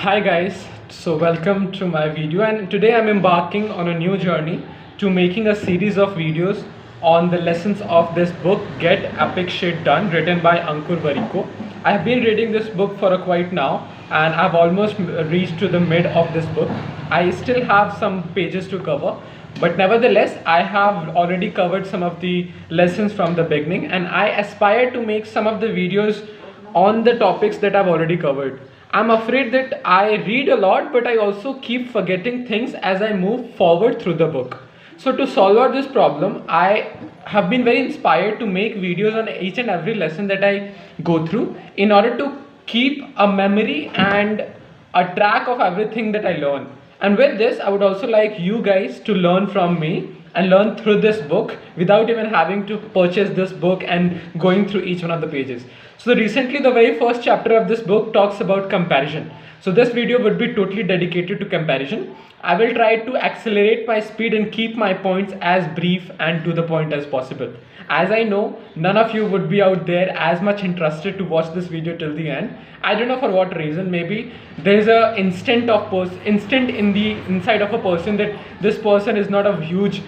Hi guys, so welcome to my video, and today I'm embarking on a new journey to making a series of videos on the lessons of this book Get Epic Shit Done, written by Ankur Warikoo. I have been reading this book for a quite now, and I've almost reached to the mid of this book. I still have some pages to cover, but nevertheless I have already covered some of the lessons from the beginning, and I aspire to make some of the videos on the topics that I've already covered. I'm afraid that I read a lot, but I also keep forgetting things as I move forward through the book. So, to solve out this problem, I have been very inspired to make videos on each and every lesson that I go through in order to keep a memory and a track of everything that I learn. And with this, I would also like you guys to learn from me and learn through this book without even having to purchase this book and going through each one of the pages. So recently the very first chapter of this book talks about comparison. So this video would be totally dedicated to comparison. I will try to accelerate my speed and keep my points as brief and to the point as possible. As I know, none of you would be out there as much interested to watch this video till the end. I don't know for what reason. Maybe there is a instant in the inside of a person that this person is not a huge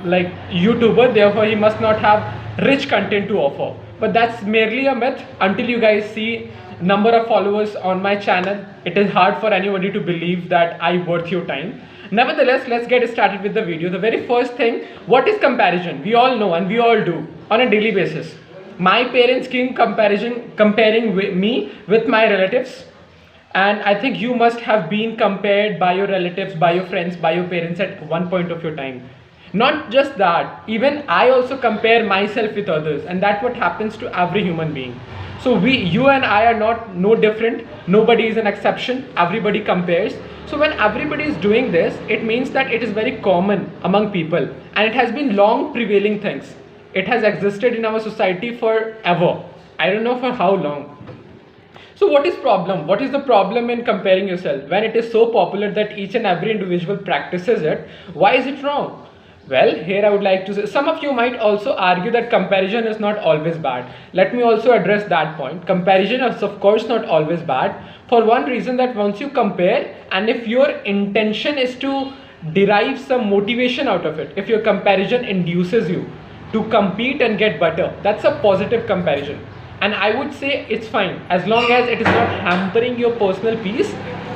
like YouTuber, therefore he must not have rich content to offer. But that's merely a myth. Until you guys see number of followers on my channel, it is hard for anybody to believe that I worth your time. Nevertheless, let's get started with the video. The very first thing, what is comparison? We all know and we all do on a daily basis. My parents keep comparing me with my relatives, and I think you must have been compared by your relatives, by your friends, by your parents at one point of your time. Not just that, even I also compare myself with others, and that's what happens to every human being. So you and I are not no different. Nobody is an exception. Everybody compares. So when everybody is doing this, it means that it is very common among people, and it has been long prevailing things. It has existed in our society forever. I don't know for how long. So what is problem? What is the problem in comparing yourself when it is so popular that each and every individual practices it? Why is it wrong? Well, here I would like to say, some of you might also argue that comparison is not always bad. Let me also address that point. Comparison is of course not always bad, for one reason that once you compare, and if your intention is to derive some motivation out of it, if your comparison induces you to compete and get better, that's a positive comparison. And I would say it's fine as long as it is not hampering your personal peace.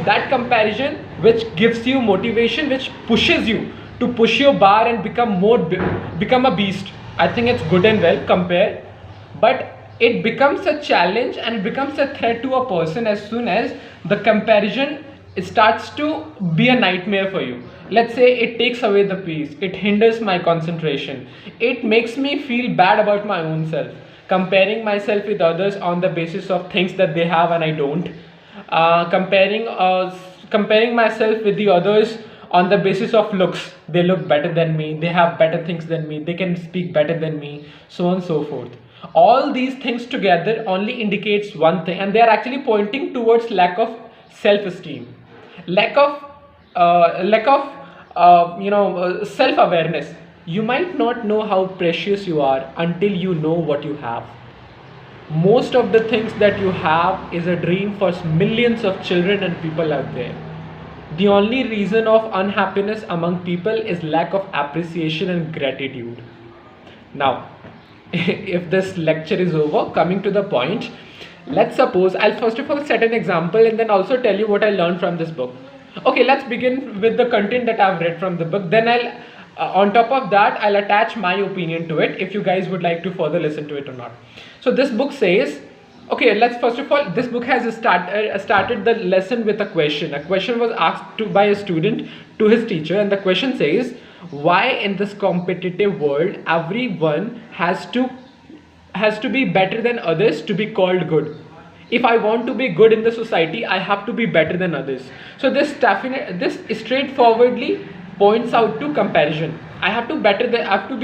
That comparison which gives you motivation, which pushes you to push your bar and become a beast, I think it's good and well, compare. But it becomes a challenge and it becomes a threat to a person as soon as the comparison starts to be a nightmare for you. Let's say it takes away the peace, it hinders my concentration, it makes me feel bad about my own self, comparing myself with others on the basis of things that they have and I don't, comparing myself with the others on the basis of looks. They look better than me, they have better things than me, they can speak better than me, so on and so forth. All these things together only indicates one thing, and they are actually pointing towards lack of self-esteem, lack of self-awareness. You might not know how precious you are until you know what you have. Most of the things that you have is a dream for millions of children and people out there. The only reason of unhappiness among people is lack of appreciation and gratitude. Now, if this lecture is over, coming to the point, let's suppose I'll first of all set an example and then also tell you what I learned from this book. Okay, let's begin with the content that I've read from the book. Then on top of that, I'll attach my opinion to it if you guys would like to further listen to it or not. So this book says, okay, let's first of all, this book has started the lesson with a question. A question was asked by a student to his teacher, and the question says, why in this competitive world everyone has to be better than others to be called good? If I want to be good in the society, I have to be better than others. So this straightforwardly points out to comparison. I have to be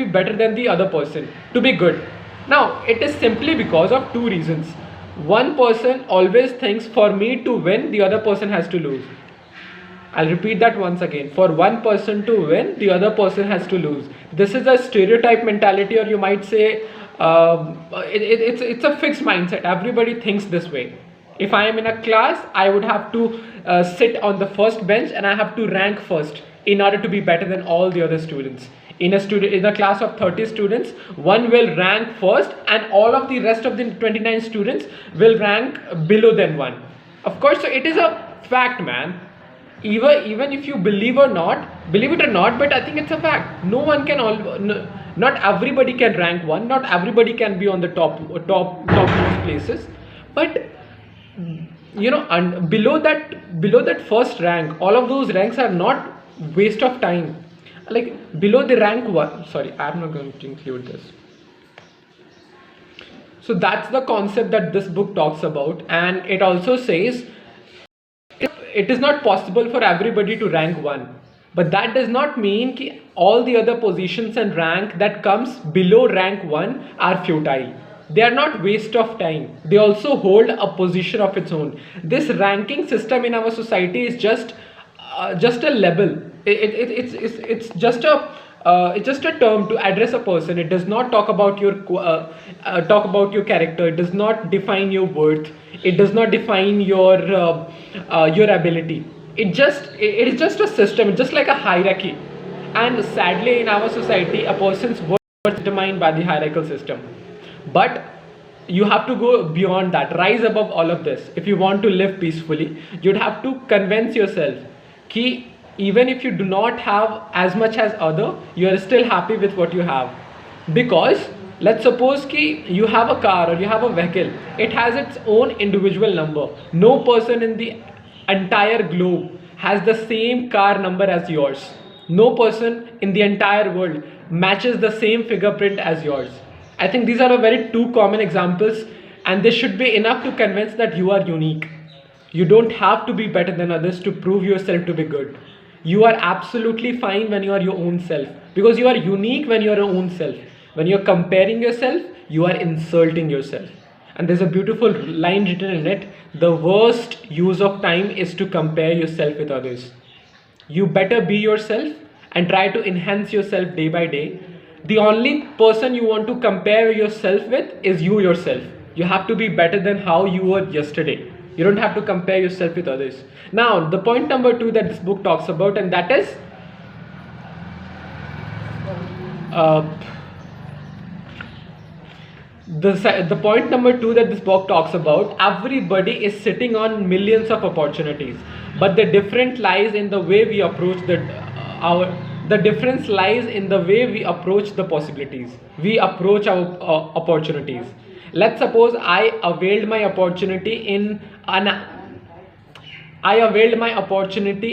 better than the other person to be good. Now it is simply because of two reasons. One person always thinks for me to win, the other person has to lose. I'll repeat that once again. For one person to win, the other person has to lose. This is a stereotype mentality, or you might say it's a fixed mindset. Everybody thinks this way. If I am in a class, I would have to sit on the first bench and I have to rank first in order to be better than all the other students. In a class of 30 students, one will rank first and all of the rest of the 29 students will rank below than one. Of course, so it is a fact, man. Even if you believe it or not, but I think it's a fact. No one can not everybody can rank one, not everybody can be on the top places, but and below that first rank, all of those ranks are not waste of time. Like below the rank one, sorry, I'm not going to include this. So that's the concept that this book talks about, and it also says it is not possible for everybody to rank one, but that does not mean that all the other positions and rank that comes below rank one are futile. They are not waste of time. They also hold a position of its own. This ranking system in our society is just a label. It's just a term to address a person. It does not talk about your character. It does not define your worth. It does not define your ability. It is just a system. It's just like a hierarchy. And sadly, in our society, a person's worth is determined by the hierarchical system. But you have to go beyond that, rise above all of this. If you want to live peacefully, you'd have to convince yourself that even if you do not have as much as other, you are still happy with what you have. Because let's suppose that you have a car or you have a vehicle, it has its own individual number. No person in the entire globe has the same car number as yours. No person in the entire world matches the same fingerprint as yours. I think these are a very two common examples, and this should be enough to convince that you are unique. You don't have to be better than others to prove yourself to be good. You are absolutely fine when you are your own self, because you are unique when you are your own self. When you are comparing yourself, you are insulting yourself. And there's a beautiful line written in it: the worst use of time is to compare yourself with others. You better be yourself and try to enhance yourself day by day. The only person you want to compare yourself with is you yourself. You have to be better than how you were yesterday. You don't have to compare yourself with others. Now, the point number 2 that this book talks about, and that is the point number 2 that this book talks about: everybody is sitting on millions of opportunities, but the difference lies in the way we approach the difference lies in the way we approach the possibilities. We approach our opportunities. Let's suppose I availed my opportunity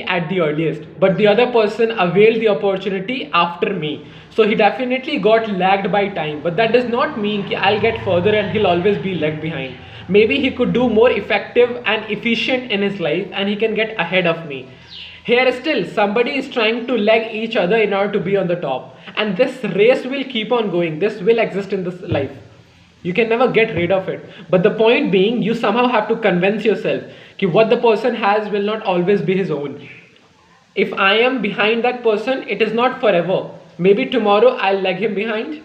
at the earliest, but the other person availed the opportunity after me. So he definitely got lagged by time, but that does not mean that I'll get further and he'll always be lagged behind. Maybe he could do more effective and efficient in his life and he can get ahead of me. Here still, somebody is trying to lag each other in order to be on the top. And this race will keep on going. This will exist in this life. You can never get rid of it. But the point being, you somehow have to convince yourself that what the person has will not always be his own. If I am behind that person, it is not forever. Maybe tomorrow I'll lag him behind.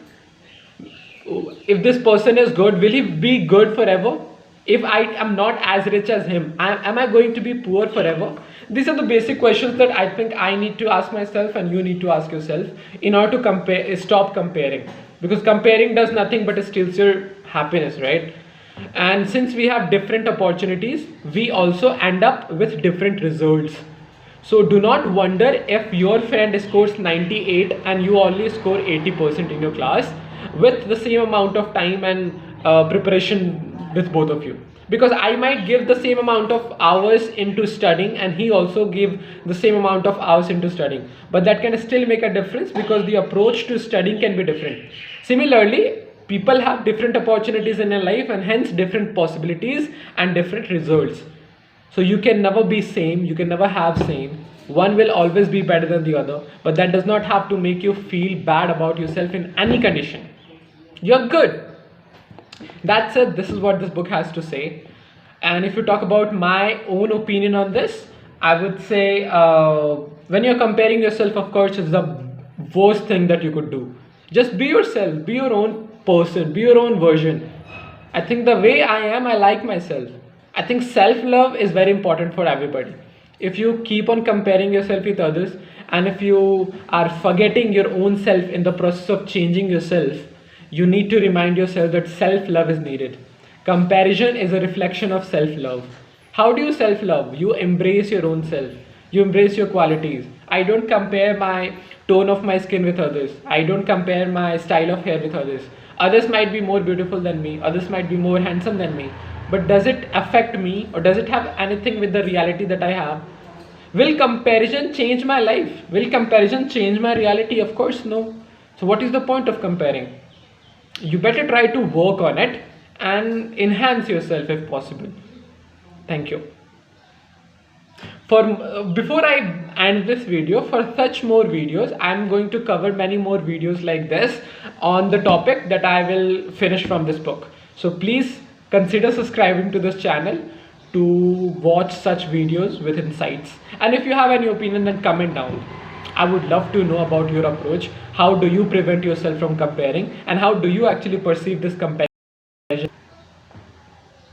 If this person is good, will he be good forever? If I am not as rich as him, am I going to be poor forever? These are the basic questions that I think I need to ask myself and you need to ask yourself in order to stop comparing. Because comparing does nothing but it steals your happiness, right? And since we have different opportunities, we also end up with different results. So do not wonder if your friend scores 98 and you only score 80% in your class with the same amount of time and preparation with both of you. Because I might give the same amount of hours into studying and he also give the same amount of hours into studying. But that can still make a difference because the approach to studying can be different. Similarly, people have different opportunities in their life and hence different possibilities and different results. So you can never be same, you can never have same. One will always be better than the other, but that does not have to make you feel bad about yourself in any condition. You're good. That's it. This is what this book has to say. And if you talk about my own opinion on this, I would say when you're comparing yourself, of course, it's the worst thing that you could do. Just be yourself, be your own person, be your own version. I think the way I am, I like myself. I think self love is very important for everybody. If you keep on comparing yourself with others, and if you are forgetting your own self in the process of changing yourself, you need to remind yourself that self love is needed. Comparison is a reflection of self love. How do you self love? You embrace your own self, you embrace your qualities. I don't compare my tone of my skin with others, I don't compare my style of hair with others. Others might be more beautiful than me, others might be more handsome than me, but does it affect me, or does it have anything with the reality that I have? Will comparison change my life? Will comparison change my reality? Of course no. So what is the point of comparing? You better try to work on it and enhance yourself if possible. Thank you. For before I end this video, for such more videos, I'm going to cover many more videos like this on the topic that I will finish from this book. So please consider subscribing to this channel to watch such videos with insights. And if you have any opinion, then comment down. I would love to know about your approach. How do you prevent yourself from comparing, and how do you actually perceive this comparison?